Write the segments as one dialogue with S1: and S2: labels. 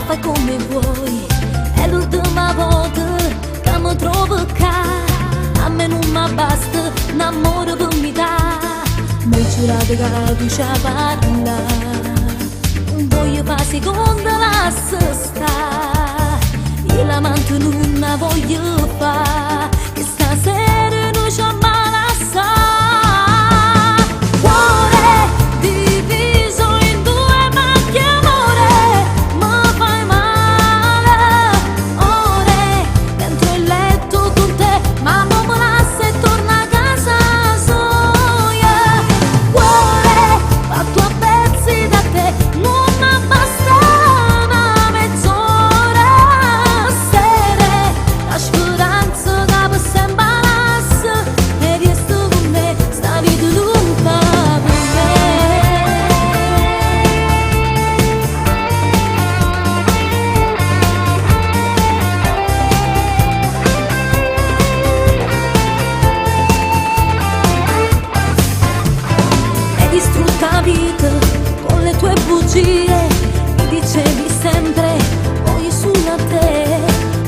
S1: fai come vuoi, è l'ultima volta che mi trovo qua. A me non mi basta un amore per mi dà, mi giurate che tu ci parla. Non voglio fare seconda la sta, io la manto non la voglio fare, che stasera non c'ho male assai. Distrutta vita con le tue bugie, mi dicevi sempre voglio solo a te.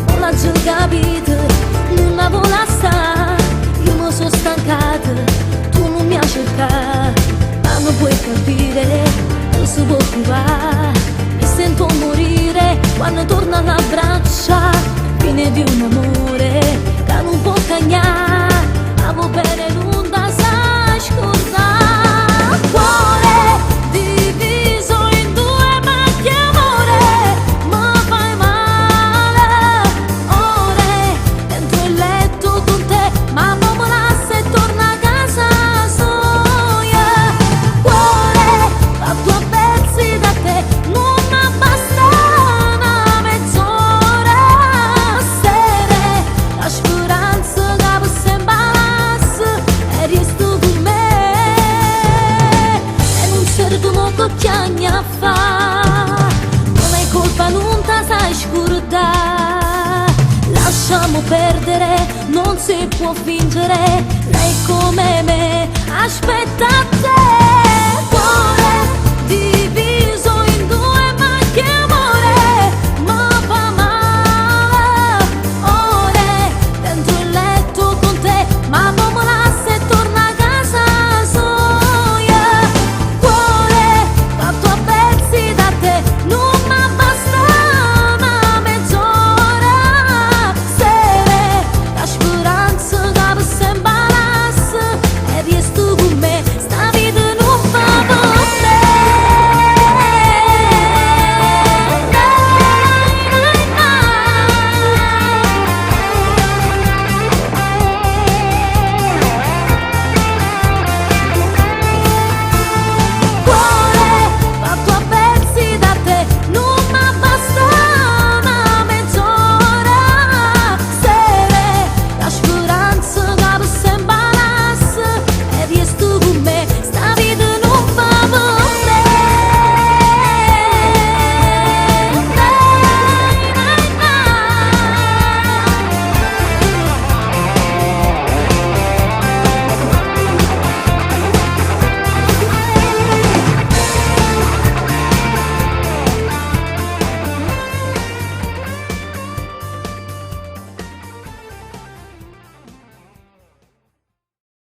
S1: Non l'ho già capito, non la vola sta, io mi sono stancata, tu non mi hai cercato, ma non puoi capire, non si può provare. Mi sento morire quando torno alla braccia, fine di un amore che non può cagnare, ma va bene non da sai scordare. Cuore diviso in due, ma che amore, mi fai male. Ore dentro il letto con te, ma non me la se torna a casa soia. Cuore fatto a pezzi da te, non mi basta una mezz'ora. Sere la speranza che può sembrarsi e resto con me. Che chiagna fa, non hai colpa, non te sai scordare. Lasciamo perdere, non si può fingere, lei come me